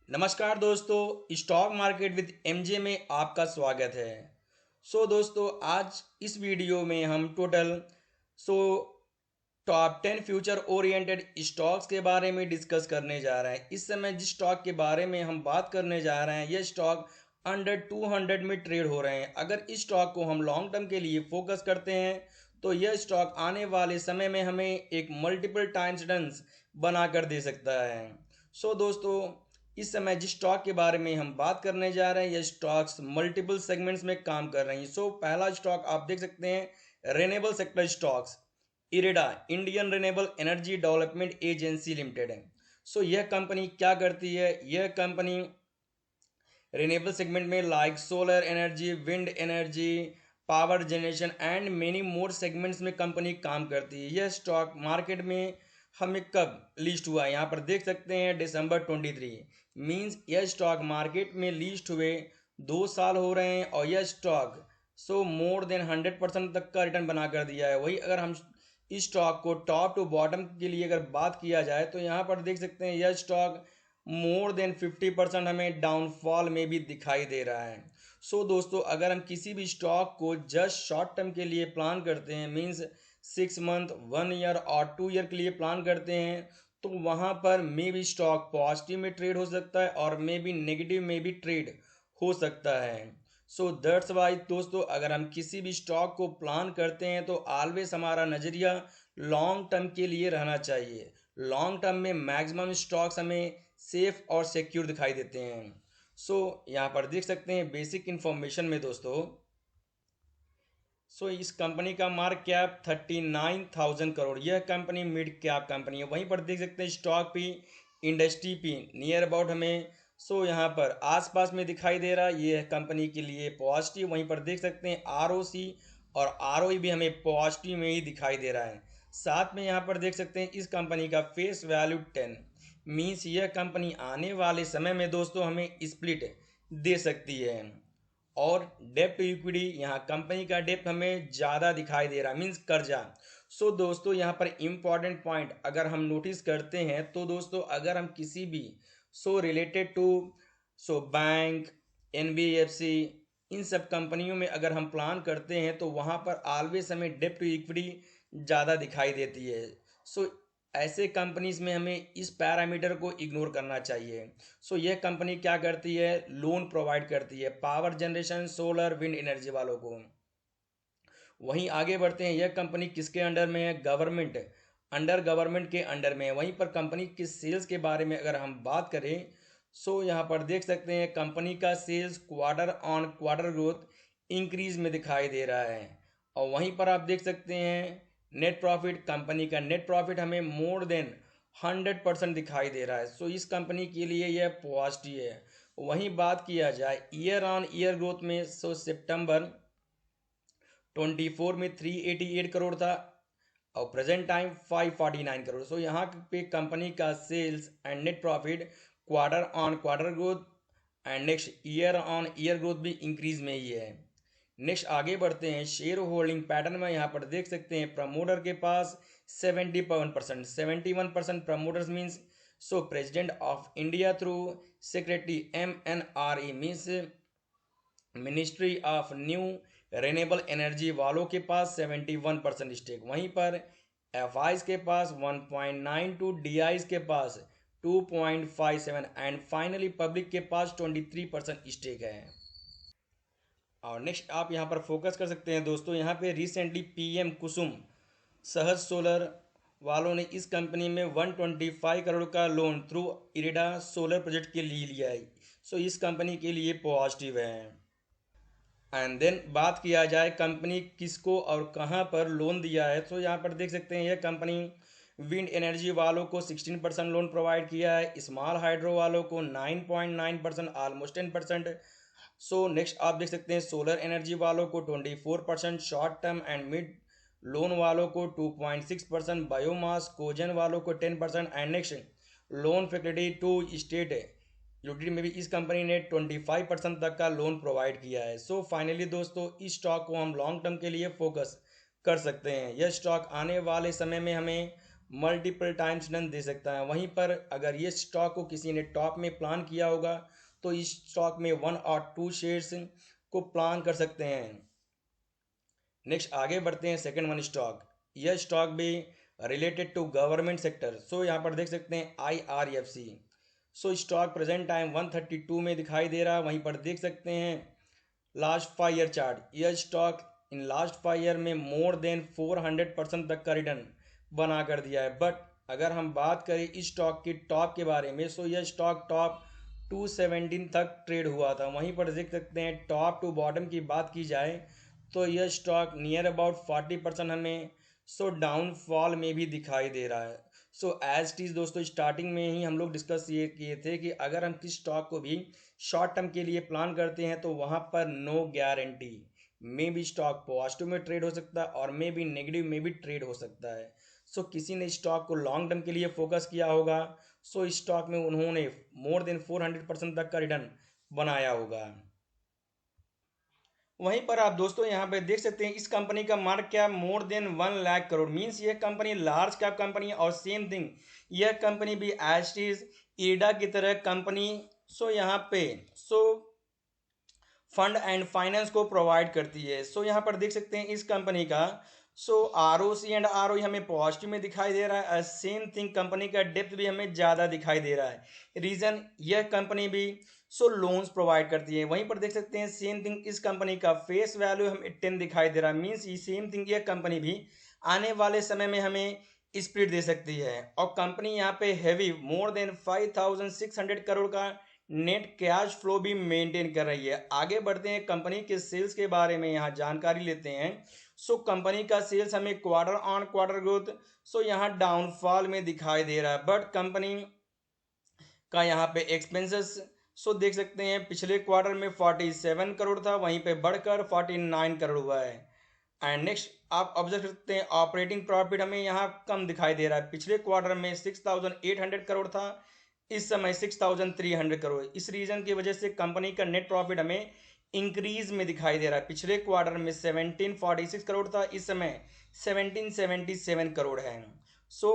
नमस्कार दोस्तों, stock market with MJ में आपका स्वागत है। दोस्तों, आज इस वीडियो में हम so top 10 future oriented stocks के बारे में डिस्कस करने जा रहे हैं। इस समय जिस स्टॉक के बारे में हम बात करने जा रहे हैं, यह स्टॉक अंडर 200 में ट्रेड हो रहे हैं। अगर इस स्टॉक को हम लॉन्ग टर्म के लिए फोकस करते हैं तो यह स्टॉक आने वाले समय में हमें एक मल्टीपल टाइम्स रिटर्न्स बना कर दे सकता है। दोस्तों, इस समय जिस स्टॉक के बारे में हम बात करने जा रहे हैं, ये स्टॉक्स मल्टीपल सेगमेंट्स में काम कर रही हैं। पहला स्टॉक आप देख सकते हैं, renewable sector stocks, IREDA, Indian renewable energy development agency limited है। यह कंपनी क्या करती है? यह कंपनी रेनेबल सेगमेंट में like solar energy, wind energy, power generation and many more segments में कंपनी काम करती है। यह स्टॉक मार्केट में हमें कब लिस्ट हुआ है? यहाँ पर देख सकते हैं दिसंबर 23। मींस यह स्टॉक मार्केट में लिस्ट हुए 2 साल हो रहे हैं और यह स्टॉक मोर देन 100% तक का रिटर्न बना कर दिया है। वही अगर हम इस स्टॉक को टॉप टू बॉटम के लिए अगर बात किया जाए तो यहाँ पर देख सकते हैं यह स्टॉक मोर देन 50% हमें डाउनफॉल में भी दिखाई दे रहा है। दोस्तों, अगर हम किसी भी स्टॉक को जस्ट शॉर्ट टर्म के लिए प्लान करते हैं, मीन्स 6 मंथ, 1 ईयर और 2 ईयर के लिए प्लान करते हैं, तो वहाँ पर मे भी स्टॉक पॉजिटिव में ट्रेड हो सकता है और मे भी नेगेटिव में भी ट्रेड हो सकता है। दैट्स वाई दोस्तों, अगर हम किसी भी स्टॉक को प्लान करते हैं तो ऑलवेज हमारा नज़रिया लॉन्ग टर्म के लिए रहना चाहिए। लॉन्ग टर्म में मैक्सिमम स्टॉक्स हमें सेफ और सिक्योर दिखाई देते हैं। यहाँ पर देख सकते हैं बेसिक इंफॉर्मेशन में दोस्तों, इस कंपनी का मार्केट कैप 39,000 करोड़। यह कंपनी मिड कैप कंपनी है। वहीं पर देख सकते हैं stock P, industry P near about हमें यहाँ पर आसपास में दिखाई दे रहा है। ये कंपनी के लिए पॉजिटिव। वहीं पर देख सकते हैं आरओसी और आरओई भी हमें पॉजिटिव में ही दिखाई दे रहा है। साथ में यहाँ पर देख सकते हैं इस कंपनी का फेस वैल्यू 10, मीन्स यह कंपनी आने वाले समय में दोस्तों हमें स्प्लिट दे सकती है। और डेप्ट इक्विटी, यहाँ कंपनी का डेप्ट हमें ज़्यादा दिखाई दे रहा है, मीन्स कर्जा। दोस्तों, यहाँ पर इम्पॉर्टेंट पॉइंट अगर हम नोटिस करते हैं तो दोस्तों, अगर हम किसी भी रिलेटेड टू बैंक, एनबीएफसी, इन सब कंपनियों में अगर हम प्लान करते हैं तो वहाँ पर ऑलवेज हमें डेप्ट टू इक्विटी ज़्यादा दिखाई देती है। ऐसे कंपनीज में हमें इस पैरामीटर को इग्नोर करना चाहिए। यह कंपनी क्या करती है? लोन प्रोवाइड करती है power generation, solar, wind energy वालों को। वहीं आगे बढ़ते हैं, यह कंपनी किसके अंडर में है? गवर्नमेंट के अंडर में है। वहीं पर कंपनी की सेल्स के बारे में अगर हम बात करें, यहाँ पर देख सकते हैं कंपनी का sales quarter on quarter growth increase में दिखाई दे रहा है। और वहीं पर आप देख सकते हैं नेट प्रॉफिट, कंपनी का नेट प्रॉफिट हमें मोर देन 100% दिखाई दे रहा है। इस कंपनी के लिए यह पॉजिटिव है। वहीं बात किया जाए ईयर ऑन ईयर ग्रोथ में, सितंबर 24 में 388 करोड़ था और प्रेजेंट टाइम 549 करोड़। यहाँ पे कंपनी का sales and net profit quarter on quarter growth and next year on year growth भी इंक्रीज में ही है। नेक्स्ट आगे बढ़ते हैं शेयर होल्डिंग पैटर्न में। यहाँ पर देख सकते हैं प्रमोटर के पास 71% promoters means president of India through secretary MNRE means ministry of new renewable energy वालों के पास 71% स्टेक। वहीं पर एफआईज के पास 1.92, डीआईज के पास 2.57 एंड फाइनली पब्लिक के पास 23% स्टेक है। और नेक्स्ट आप यहाँ पर फोकस कर सकते हैं दोस्तों, यहाँ पे रिसेंटली पीएम कुसुम सहज सोलर वालों ने इस कंपनी में 125 करोड़ का loan through IREDA solar project के लिए लिया है। इस कंपनी के लिए पॉजिटिव है। एंड देन बात किया जाए कंपनी किसको और कहाँ पर लोन दिया है, तो यहाँ पर देख सकते हैं यह कंपनी विंड एनर्जी वालों को 16% लोन प्रोवाइड किया है, स्मॉल हाइड्रो वालों को 9.9%, ऑलमोस्ट 10%। नेक्स्ट आप देख सकते हैं सोलर एनर्जी वालों को 24%, short term and mid loan वालों को 2.6%, बायोमास कोजन वालों को 10% and next loan facility to state utility में भी इस कंपनी ने 25% तक का लोन प्रोवाइड किया है। फाइनली दोस्तों, इस स्टॉक को हम लॉन्ग टर्म के लिए फोकस कर सकते हैं। यह स्टॉक आने वाले समय में हमें मल्टीपल टाइम्स रिटर्न दे सकता है। वहीं पर अगर ये स्टॉक को किसी ने टॉप में प्लान किया होगा तो इस स्टॉक में 1 और 2 शेयर्स को प्लान कर सकते हैं। नेक्स्ट आगे बढ़ते हैं सेकंड वन स्टॉक। यह स्टॉक भी रिलेटेड टू गवर्नमेंट सेक्टर। सो यहाँ पर देख सकते हैं IRFC। सो स्टॉक प्रेजेंट टाइम 132 में दिखाई दे रहा है। वहीं पर देख सकते हैं लास्ट 5 ईयर चार्ट। यह स्टॉक इन लास्ट 5 ईयर में मोर देन 400% तक का रिटर्न बना कर दिया है। बट अगर हम बात करें इस स्टॉक की टॉप के बारे में, सो यह स्टॉक टॉप 217 तक ट्रेड हुआ था। वहीं पर देख सकते हैं टॉप टू बॉटम की बात की जाए तो यह स्टॉक नियर अबाउट 40% हमें डाउनफॉल में भी दिखाई दे रहा है। एज इट इज़ दोस्तों, स्टार्टिंग में ही हम लोग डिस्कस ये किए थे कि अगर हम किस स्टॉक को भी शॉर्ट टर्म के लिए प्लान करते हैं तो वहाँ पर नो गारंटी, मे भी स्टॉक पॉजिटिव में ट्रेड हो सकता है और मे भी नेगेटिव में भी ट्रेड हो सकता है। किसी ने स्टॉक को लॉन्ग टर्म के लिए फोकस किया होगा, स्टॉक में उन्होंने मोर देन 400% तक का रिटर्न बनाया होगा। वहीं पर आप दोस्तों यहाँ पे देख सकते हैं इस कंपनी का market cap more than 1 lakh crore. Means यह कंपनी लार्ज कैप कंपनी है और सेम थिंग यह कंपनी भी एज इज ईडा की तरह कंपनी यहाँ पे फंड एंड फाइनेंस को प्रोवाइड करती है। यहाँ पर देख सकते हैं इस कंपनी का ROC एंड ROE हमें पॉजिटिव में दिखाई दे रहा है। सेम थिंग कंपनी का डेप्थ भी हमें ज़्यादा दिखाई दे रहा है। रीज़न यह कंपनी भी लोन्स प्रोवाइड करती है। वहीं पर देख सकते हैं सेम थिंग इस कंपनी का फेस वैल्यू हमें 10 दिखाई दे रहा है। मीन्स सेम थिंग यह कंपनी भी आने वाले समय में हमें स्पीड दे सकती है। और कंपनी यहाँ पे हैवी मोर देन 5600 करोड़ का नेट कैश फ्लो भी मेंटेन कर रही है। आगे बढ़ते हैं कंपनी के सेल्स के बारे में यहाँ जानकारी लेते हैं। कंपनी का सेल्स हमें क्वार्टर ऑन क्वार्टर ग्रोथ यहाँ डाउनफॉल में दिखाई दे रहा है। बट कंपनी का यहाँ पे एक्सपेंसेस देख सकते हैं पिछले क्वार्टर में 47 करोड़ था, वहीं पे बढ़कर 49 करोड़ हुआ है। एंड नेक्स्ट आप ऑब्जर्व कर सकते हैं ऑपरेटिंग प्रॉफिट हमें यहाँ कम दिखाई दे रहा है। पिछले क्वार्टर में 6800 करोड़ था, इस समय 6300 करोड़। इस रीजन की वजह से कंपनी का नेट प्रॉफिट हमें इंक्रीज में दिखाई दे रहा है। पिछले क्वार्टर में 1746 करोड़ था, इस समय 1777 करोड़ है।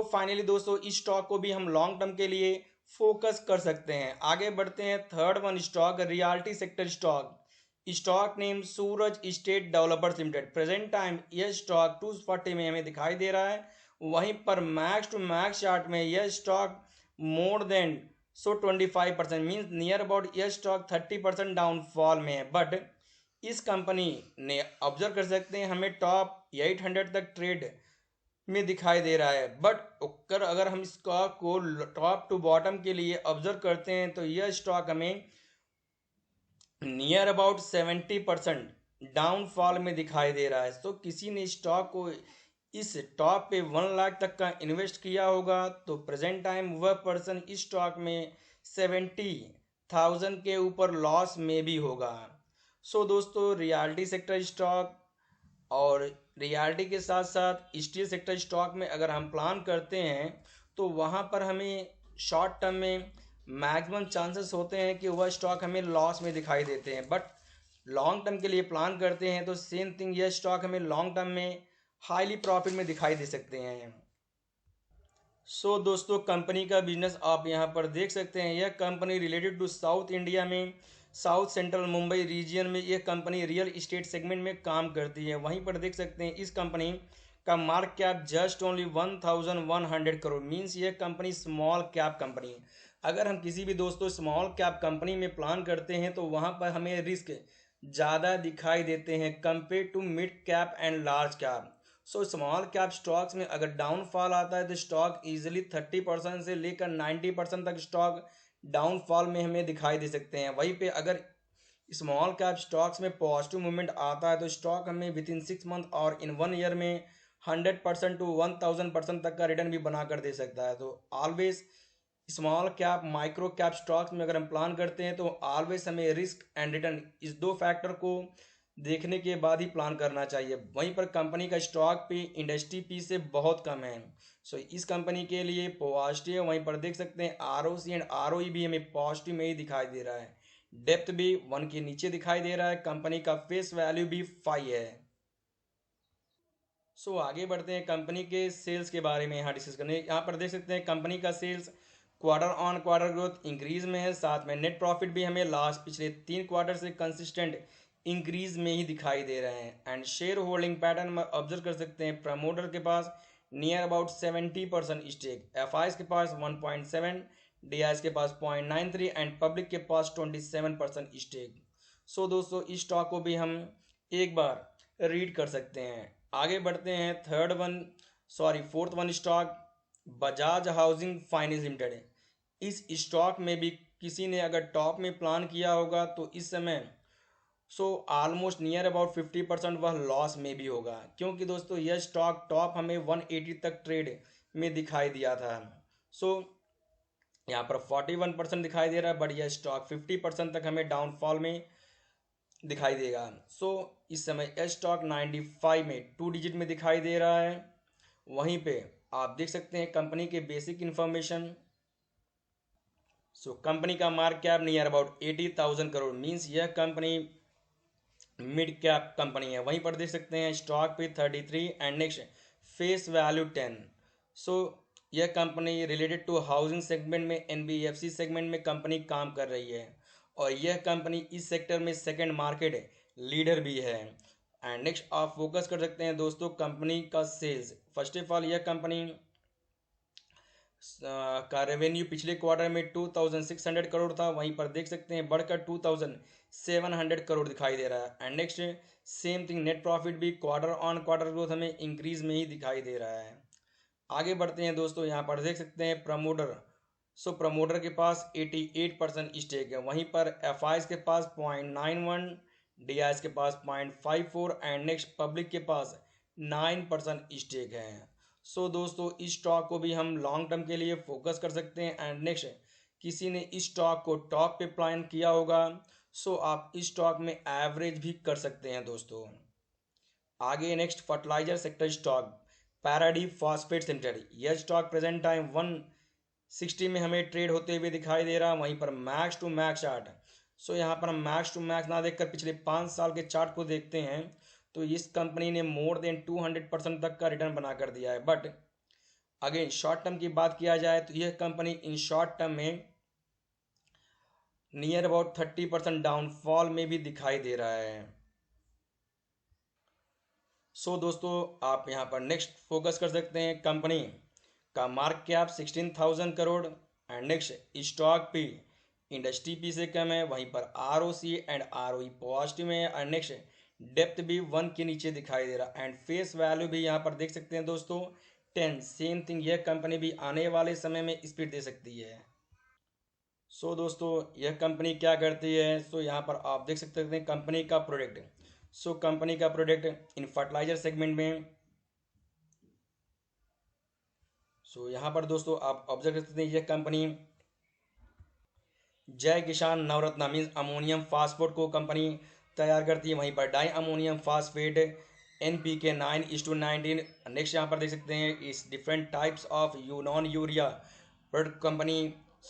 फाइनली दोस्तों इस स्टॉक को भी हम लॉन्ग टर्म के लिए फोकस कर सकते हैं। आगे बढ़ते हैं third one stock realty sector stock name Suraj estate developers limited. Present time यह स्टॉक 240 में हमें दिखाई दे रहा है। वहीं पर मैक्स टू मैक्स चार्ट में यह stock more than 25% means near about यह स्टॉक 30% डाउनफॉल में है। बट इस कंपनी ने ऑब्जर्व कर सकते हैं हमें टॉप 800 तक ट्रेड में दिखाई दे रहा है। बट अगर हम स्टॉक को टॉप टू बॉटम के लिए ऑब्जर्व करते हैं तो यह स्टॉक हमें नियर अबाउट 70% डाउनफॉल में दिखाई दे रहा है। किसी ने स्टॉक को इस टॉप पे 1 लाख तक का इन्वेस्ट किया होगा तो प्रेजेंट टाइम वह पर्सन इस स्टॉक में 70,000 के ऊपर लॉस में भी होगा। दोस्तों रियल्टी सेक्टर स्टॉक और रियल्टी के साथ साथ स्टील सेक्टर स्टॉक में अगर हम प्लान करते हैं तो वहाँ पर हमें शॉर्ट टर्म में मैक्सिमम चांसेस होते हैं कि वह स्टॉक हमें लॉस में दिखाई देते हैं। बट लॉन्ग टर्म के लिए प्लान करते हैं तो सेम थिंग यह स्टॉक हमें लॉन्ग टर्म में हाईली प्रॉफिट में दिखाई दे सकते हैं। दोस्तों कंपनी का बिजनेस आप यहाँ पर देख सकते हैं। यह company related to South India में साउथ सेंट्रल मुंबई रीजन में यह कंपनी रियल इस्टेट सेगमेंट में काम करती है। वहीं पर देख सकते हैं इस कंपनी का market cap just only 1100 crore. Means यह कंपनी स्मॉल कैप कंपनी। अगर हम किसी भी दोस्तों स्मॉल कैप कंपनी में प्लान करते हैं तो वहाँ पर हमें रिस्क ज़्यादा दिखाई देते हैं compare to mid cap and large cap. Small cap stocks में अगर डाउनफॉल आता है तो स्टॉक इजीली 30% से लेकर 90% तक स्टॉक डाउनफॉल में हमें दिखाई दे सकते हैं। वहीं पे अगर स्मॉल कैप स्टॉक्स में पॉजिटिव मूवमेंट आता है तो स्टॉक हमें विद इन 6 मंथ और इन 1 ईयर में 100% टू 1000% तक का रिटर्न भी बना कर दे सकता है। तो always small cap micro cap stocks में अगर हम प्लान करते हैं तो ऑलवेज हमें रिस्क एंड रिटर्न इस दो फैक्टर को देखने के बाद ही प्लान करना चाहिए। वहीं पर कंपनी का स्टॉक पे इंडस्ट्री पी से बहुत कम है। इस कंपनी के लिए पॉजिटिव है। वहीं पर देख सकते हैं ROC एंड ROE भी हमें पॉजिटिव में ही दिखाई दे रहा है। डेप्थ भी 1 के नीचे दिखाई दे रहा है। कंपनी का फेस वैल्यू भी 5 है। आगे बढ़ते हैं कंपनी के सेल्स के बारे में यहाँ डिस्कस करने। यहाँ पर देख सकते हैं कंपनी का sales quarter on quarter growth increase में है, साथ में नेट प्रॉफिट भी हमें लास्ट पिछले 3 क्वार्टर से कंसिस्टेंट इंक्रीज में ही दिखाई दे रहे हैं। एंड शेयर होल्डिंग पैटर्न में ऑब्जर्व कर सकते हैं प्रमोटर के पास नियर अबाउट 70% स्टेक, एफ के पास 1.7, डी के पास 0.93 एंड पब्लिक के पास 27% स्टेक। दोस्तों इस स्टॉक को भी हम एक बार रीड कर सकते हैं। आगे बढ़ते हैं fourth one stock Bajaj housing finance limited. इस स्टॉक में भी किसी ने अगर टॉप में प्लान किया होगा तो इस समय ऑलमोस्ट नियर अबाउट 50% वह लॉस में भी होगा, क्योंकि दोस्तों यह स्टॉक टॉप हमें 180 तक ट्रेड में दिखाई दिया था। यहाँ पर 41% दिखाई दे रहा है, बट यह स्टॉक 50% तक हमें डाउनफॉल में दिखाई देगा। इस समय यह स्टॉक 95 में 2 डिजिट में दिखाई दे रहा है। वहीं पे आप देख सकते हैं कंपनी के बेसिक इंफॉर्मेशन। कंपनी का market cap near about 80,000 crore, means यह कंपनी मिड कैप कंपनी है। वहीं पर देख सकते हैं स्टॉक पे 33 एंड नेक्स्ट फेस वैल्यू 10। यह company related to housing segment में एनबीएफसी सेगमेंट में कंपनी काम कर रही है और यह कंपनी इस सेक्टर में सेकंड मार्केट लीडर भी है। एंड नेक्स्ट आप फोकस कर सकते हैं दोस्तों कंपनी का सेल्स। फर्स्ट ऑफ ऑल यह कंपनी का रेवेन्यू पिछले क्वार्टर में 2600 करोड़ था, वहीं पर देख सकते हैं बढ़कर 2700 करोड़ दिखाई दे रहा है। And next same thing net profit भी क्वार्टर ऑन क्वार्टर ग्रोथ हमें इंक्रीज में ही दिखाई दे रहा है। आगे बढ़ते हैं दोस्तों, यहाँ पर देख सकते हैं प्रमोटर। प्रमोटर के पास 88% स्टेक है, वहीं पर एफ के पास 0.91, डी के पास 0.54 एंड नेक्स्ट पब्लिक के पास 9% स्टेक है। दोस्तों इस स्टॉक को भी हम लॉन्ग टर्म के लिए फोकस कर सकते हैं। एंड नेक्स्ट किसी ने इस स्टॉक को टॉप पे प्लान किया होगा आप इस स्टॉक में एवरेज भी कर सकते हैं दोस्तों। आगे next fertiliser sector stock Paradeep phosphates limited. यह स्टॉक प्रेजेंट टाइम 160 में हमें ट्रेड होते हुए दिखाई दे रहा है। वहीं पर मैक्स टू मैक्स चार्ट, यहाँ पर हम मैक्स टू मैक्स ना देखकर पिछले 5 साल के चार्ट को देखते हैं तो इस कंपनी ने मोर देन 200% तक का रिटर्न बना कर दिया है। बट अगेन शॉर्ट टर्म की बात किया जाए तो यह कंपनी इन शॉर्ट टर्म में नियर अबाउट 30% डाउनफॉल में भी दिखाई दे रहा है। दोस्तों आप यहाँ पर नेक्स्ट फोकस कर सकते हैं कंपनी का market cap 16,000 crore and next stock P industry P से कम है, वहीं पर आरओसी एंड आरओई पॉजिटिव है एंड नेक्स्ट डेप्थ भी 1 के नीचे दिखाई दे रहा है एंड फेस वैल्यू भी यहाँ पर देख सकते हैं दोस्तों 10। सेम थिंग यह कंपनी भी आने वाले समय में स्पीड दे सकती है। दोस्तों यह कंपनी क्या करती है, यहाँ पर आप देख सकते हैं कंपनी का प्रोडक्ट। कंपनी का प्रोडक्ट इन फर्टिलाइजर सेगमेंट में। यहाँ पर दोस्तों आप ऑब्जर्व कर सकते हैं यह कंपनी जय किसान नवरत्ना मीन्स अमोनियम फास्फेट को कंपनी तैयार करती है। वहीं पर di ammonium phosphate NPK 9:19। Next यहाँ पर देख सकते हैं इस different types of non urea product company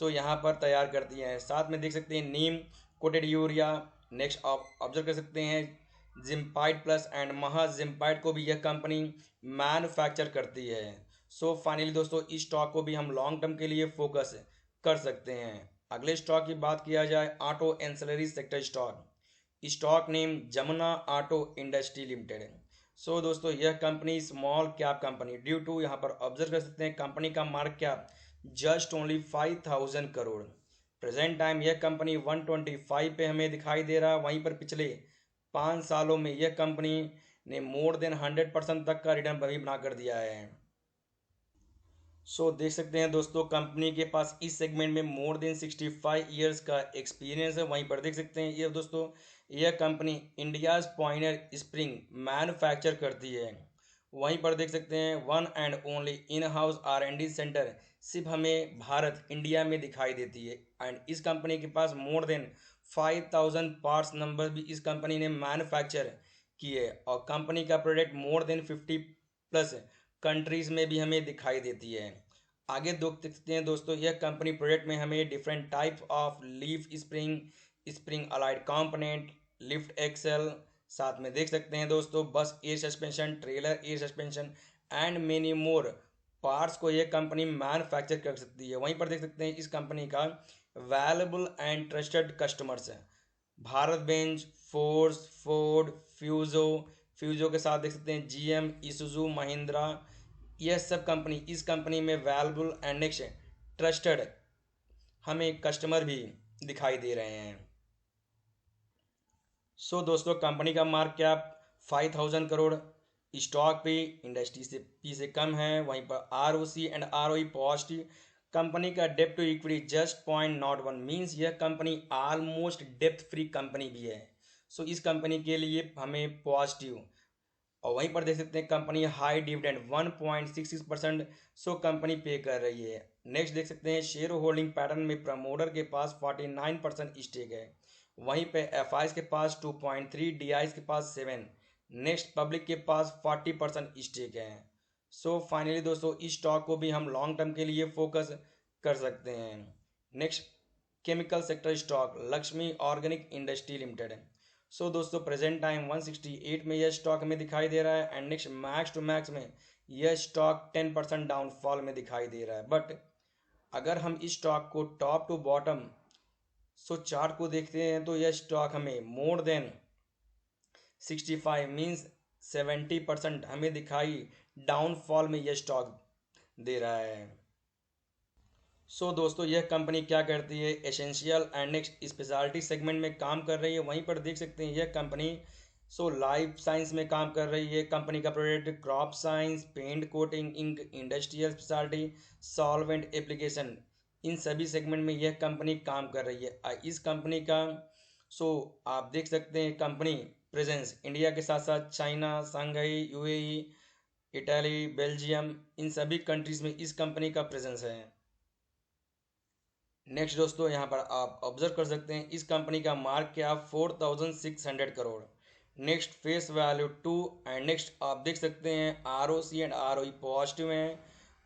यहाँ पर तैयार करती है। साथ में देख सकते हैं नीम कोटेड यूरिया। नेक्स्ट आप ऑब्जर्व कर सकते हैं जिम्पाइड प्लस एंड महा जिम्पाइड को भी यह कंपनी मैन्युफैक्चर करती है। फाइनली दोस्तों इस स्टॉक को भी हम लॉन्ग टर्म के लिए फोकस कर सकते हैं। अगले स्टॉक की बात किया जाए auto ancillary sector stock name Jamuna auto industry limited. दोस्तों यह company small cap company due to यहाँ पर ऑब्जर्व कर सकते हैं कंपनी का market cap just only 5,000 crore. Present time यह कंपनी 125 पे हमें दिखाई दे रहा है। वहीं पर पिछले 5 सालों में यह कंपनी ने मोर देन 100% तक का रिटर्न भी बना कर दिया है। देख सकते हैं दोस्तों कंपनी के पास इस सेगमेंट में मोर देन 65 ईयर्स का एक्सपीरियंस है। वहीं पर देख सकते हैं ये दोस्तों यह कंपनी इंडियाज पॉइनर स्प्रिंग मैन्युफैक्चर करती है। वहीं पर देख सकते हैं one and only in house R&D centre सिर्फ हमें भारत इंडिया में दिखाई देती है एंड इस कंपनी के पास मोर देन 5,000 पार्ट्स नंबर भी इस कंपनी ने मैन्युफैक्चर किए और कंपनी का प्रोडक्ट मोर देन 50+ कंट्रीज में भी हमें दिखाई देती है। आगे देखते हैं दोस्तों यह कंपनी प्रोडक्ट में हमें different type of leaf spring allied component lift axle साथ में देख सकते हैं दोस्तों bus air suspension, trailer air suspension and many more parts को यह कंपनी मैन्युफैक्चर कर सकती है। वहीं पर देख सकते हैं इस कंपनी का वैल्यूबल एंड ट्रस्टेड कस्टमर्स है भारत बेंज, फोर्स, फोर्ड, फ्यूजो, फ्यूजो के साथ देख सकते हैं जीएम, इसुजू, महिंद्रा। यह सब कंपनी इस कंपनी में वैल्यूबल एंड नेक्स्ट ट्रस्टेड हमें कस्टमर भी दिखाई दे रहे हैं। सो दोस्तों कंपनी का मार्केट कैप 5000 करोड़, स्टॉक भी इंडस्ट्री से पी से कम है। वहीं पर ROC and ROE positive. Company का डेप्ट टू इक्विटी जस्ट 0.01 मीन्स यह company almost depth free company भी है। सो इस कंपनी के लिए हमें पॉजिटिव। और वहीं पर देख सकते हैं company high dividend 1.66% so company पे कर रही है। नेक्स्ट देख सकते हैं शेयर होल्डिंग पैटर्न में प्रमोटर के पास 49% स्टेक है। वहीं पे एफ के पास 2.3, डी के पास 7, नेक्स्ट पब्लिक के पास 40% स्टेक है। सो फाइनली दोस्तों इस स्टॉक को भी हम लॉन्ग टर्म के लिए फोकस कर सकते हैं। Next chemical sector stock Lakshmi organic industry limited है। सो दोस्तों प्रेजेंट टाइम 168 में यह स्टॉक हमें दिखाई दे रहा है and next max to max में यह स्टॉक 10% डाउनफॉल में दिखाई दे रहा है। बट अगर हम इस स्टॉक को टॉप टू बॉटम चार्ट को देखते हैं तो यह स्टॉक हमें मोर देन 65 मीन्स 70% हमें दिखाई डाउनफॉल में यह स्टॉक दे रहा है। सो दोस्तों यह कंपनी क्या करती है, essential and next speciality segment में काम कर रही है। वहीं पर देख सकते हैं यह कंपनी लाइफ साइंस में काम कर रही है। कंपनी का product crop science, paint coating, ink, industrial speciality, solvent application, इन सभी सेगमेंट में यह कंपनी काम कर रही है। इस कंपनी का आप देख सकते हैं कंपनी प्रेजेंस इंडिया के साथ साथ चाइना, संघाई, यूएई, इटली, बेल्जियम, इन सभी कंट्रीज में इस कंपनी का प्रेजेंस है। नेक्स्ट दोस्तों यहाँ पर आप ऑब्जर्व कर सकते हैं इस कंपनी का mark cap 4600 crore, next face value 2 and next आप देख सकते हैं आरओसी एंड आरओई पॉजिटिव हैं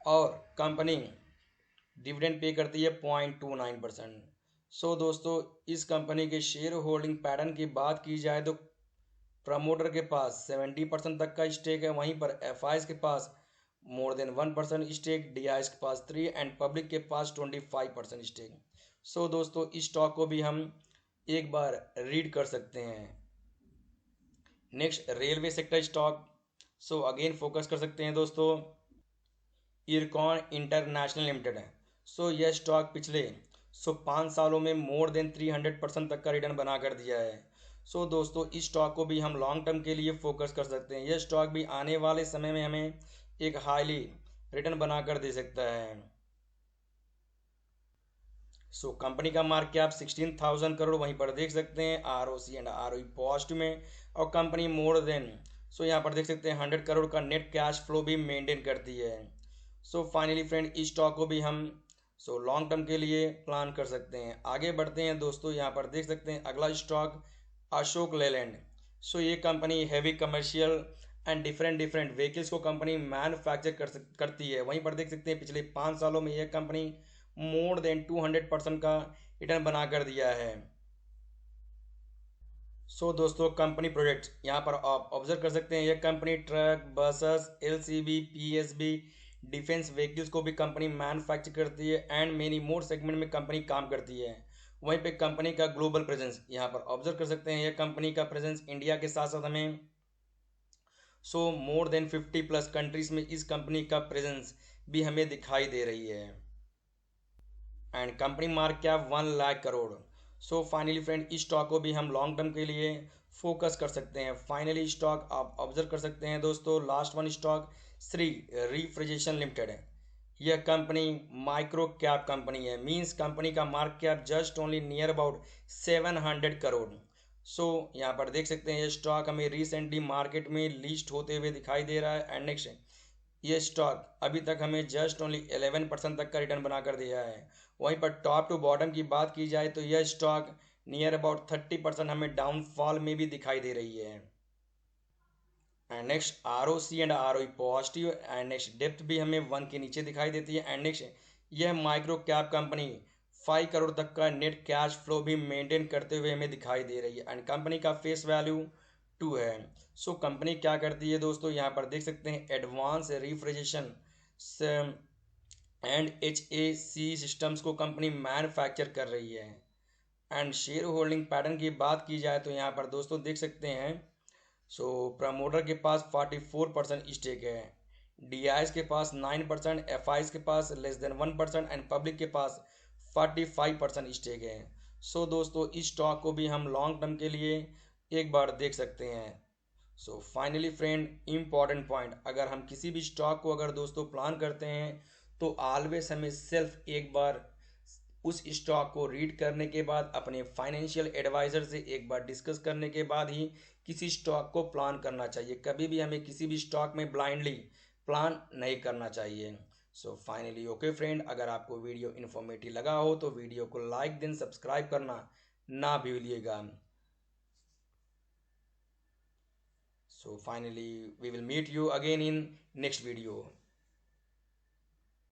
और कंपनी डिविडेंड पे करती है 0.29%। सो दोस्तों इस कंपनी के शेयर होल्डिंग पैटर्न की बात की जाए तो प्रमोटर के पास 70% तक का स्टेक है। वहीं पर एफ के पास मोर देन 1% स्टेक, डी के पास 3 एंड पब्लिक के पास 25% स्टेक। सो दोस्तों इस स्टॉक को भी हम एक बार रीड कर सकते हैं। Next railway sector stock again focus कर सकते हैं दोस्तों इरकॉन इंटरनेशनल लिमिटेड है। यह स्टॉक पिछले 5 सालों में मोर देन 300% तक का रिटर्न बना कर दिया है। दोस्तों इस स्टॉक को भी हम लॉन्ग टर्म के लिए फोकस कर सकते हैं। यह स्टॉक भी आने वाले समय में हमें एक हाईली रिटर्न बनाकर दे सकता है। कंपनी का मार्केट कैप 16,000 करोड़, वहीं पर देख सकते हैं आरओसी एंड आरओई पॉजिटिव में और कंपनी मोर देन यहाँ पर देख सकते हैं 100 करोड़ का नेट कैश फ्लो भी मेंटेन करती है। फाइनली फ्रेंड इस स्टॉक को भी हम लॉन्ग टर्म के लिए प्लान कर सकते हैं। आगे बढ़ते हैं दोस्तों, यहाँ पर देख सकते हैं अगला स्टॉक अशोक लेलैंड। ये company heavy commercial and different vehicles को कंपनी मैन्युफैक्चर करती है। वहीं पर देख सकते हैं पिछले 5 सालों में यह कंपनी मोर देन 200% का रिटर्न बना कर दिया है। दोस्तों कंपनी प्रोडक्ट्स यहाँ पर आप ऑब्जर्व कर सकते हैं यह company truck, buses, LCB, PSB, defence vehicles को भी कंपनी मैन्युफैक्चर करती है एंड मेनी मोर सेगमेंट में कंपनी काम करती है। वहीं पे कंपनी का ग्लोबल प्रेजेंस यहाँ पर ऑब्जर्व कर सकते हैं यह कंपनी का प्रेजेंस इंडिया के साथ साथ हमें मोर देन 50+ कंट्रीज में इस कंपनी का प्रेजेंस भी हमें दिखाई दे रही है and company market cap 1 lakh crore. Finally friend इस स्टॉक को भी हम लॉन्ग टर्म के लिए फोकस कर सकते हैं। फाइनली स्टॉक आप ऑब्जर्व कर सकते हैं दोस्तों last one stock Shri refrigeration limited है। यह कंपनी माइक्रो कैप कंपनी है, मींस कंपनी का market cap just only near about 700 crore. यहाँ पर देख सकते हैं ये स्टॉक हमें रिसेंटली मार्केट में लिस्ट होते हुए दिखाई दे रहा है एंड नेक्स्ट ये स्टॉक अभी तक हमें जस्ट ओनली 11% तक का रिटर्न बनाकर दिया है। वहीं पर टॉप टू बॉटम की बात की जाए तो यह स्टॉक नियर अबाउट 30% हमें डाउनफॉल में भी दिखाई दे रही है and next ROC and ROE positive and next depth भी हमें 1 के नीचे दिखाई देती है एंड नेक्स्ट यह माइक्रो कैप कंपनी 5 करोड़ तक का नेट कैश फ्लो भी मेंटेन करते हुए हमें दिखाई दे रही है एंड कंपनी का फेस वैल्यू टू है। सो कंपनी क्या करती है दोस्तों, यहाँ पर देख सकते हैं advance refrigeration and HAC systems को कंपनी मैन्युफैक्चर कर रही है। एंड शेयर होल्डिंग पैटर्न की बात की जाए तो यहाँ पर दोस्तों देख सकते हैं, सो प्रमोटर के पास 44% स्टेक है, DIs के पास 9%, FIs के पास लेस देन 1% एंड पब्लिक के पास 45% स्टेक है। सो दोस्तों इस स्टॉक को भी हम लॉन्ग टर्म के लिए एक बार देख सकते हैं। So finally friend, important point, अगर हम किसी भी स्टॉक को अगर दोस्तों प्लान करते हैं तो ऑलवेज हमें सेल्फ एक बार उस स्टॉक को रीड करने के बाद अपने फाइनेंशियल एडवाइज़र से एक बार डिस्कस करने के बाद ही किसी स्टॉक को प्लान करना चाहिए। कभी भी हमें किसी भी स्टॉक में ब्लाइंडली प्लान नहीं करना चाहिए। सो फाइनली ओके फ्रेंड, अगर आपको वीडियो इन्फॉर्मेटिव लगा हो तो वीडियो को लाइक देन सब्सक्राइब करना ना भूलिएगा। So finally we will meet you again in next video.